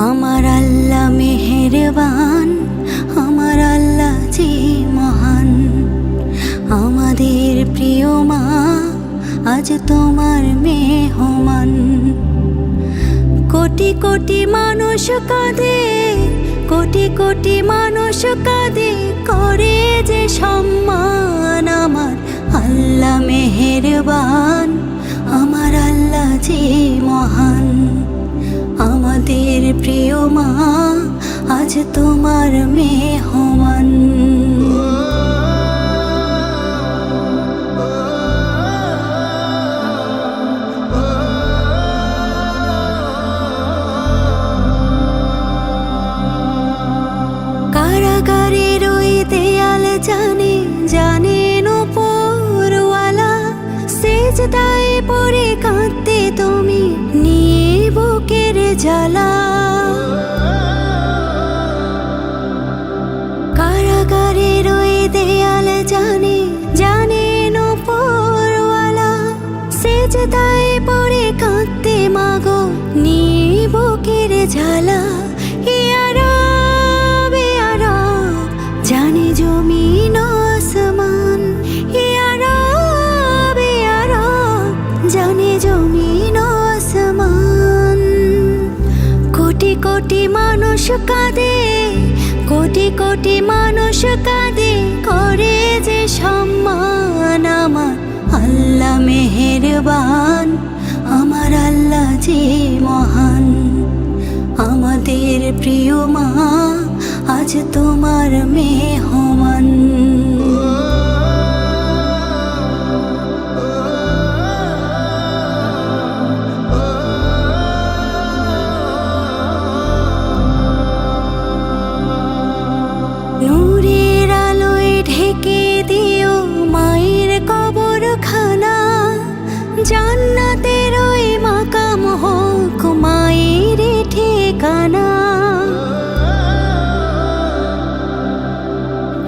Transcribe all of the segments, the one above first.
আমার আল্লাহ মেহেরবান, আমার আল্লাহ যে মহান। আমাদের প্রিয় মা আজ তোমার মেহমান। কোটি কোটি মানুষ কাঁদে, কোটি কোটি মানুষ কাঁদে, করে যে সম্মান। আমার আল্লাহ মেহেরবান, আমার আল্লাহ যে মহান। আমাদের প্রিয় মা আজ তোমার মেহমান। কারাগারের ওই দেয়াল জানে, জানেন উপরওয়ালা। সেজদায় পড়ে কাঁদতে তুমি, নিয়ে বুকের জ্বালা। কারাগারের ওই দেয়াল জানে, জানেন উপরওয়ালা। সেজদায় পড়ে কাঁদতে মাগো, নিয়ে বুকের জ্বালা। জানে জমিন আসমান, জানে জমিন আসমান। কোটি কোটি মানুষ কাঁদে, কোটি কোটি মানুষ কাঁদে, করে যে সম্মান। আমার আল্লাহ মেহেরবান, আমার আল্লাহ যে মহান। আমাদের প্রিয় মা আজ তোমার মেহমান। নূরের আলোয় ঢেকে দিও মায়ের কবরখানা। জান্নাতের ওই মাকাম হোক মায়ের ঠিকানা।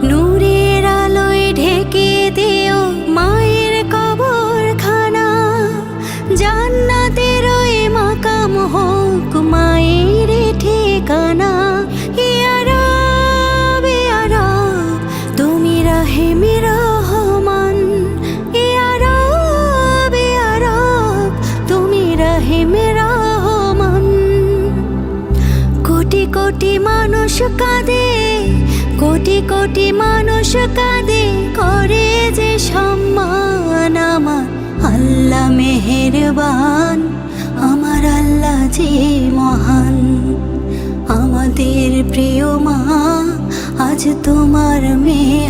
নূরের আলোয় ঢেকে দিও মায়ের কবরখানা। জান্নাতের ওই মাকাম হোক মায়ের ঠিকানা। ইয়া রব, ইয়া রব, তুমি রাহিম রহমান। ইয়া রব, ইয়া রব, তুমি রাহিম রহমান। কোটি কোটি মানুষ কাঁদে, কোটি কোটি মানুষ কাঁদে, করে যে সম্মান। আমার আল্লাহ মেহেরবান, আমার আল্লাহ যে মহান। আমাদের প্রিয় মা আজ তোমার মেয়ে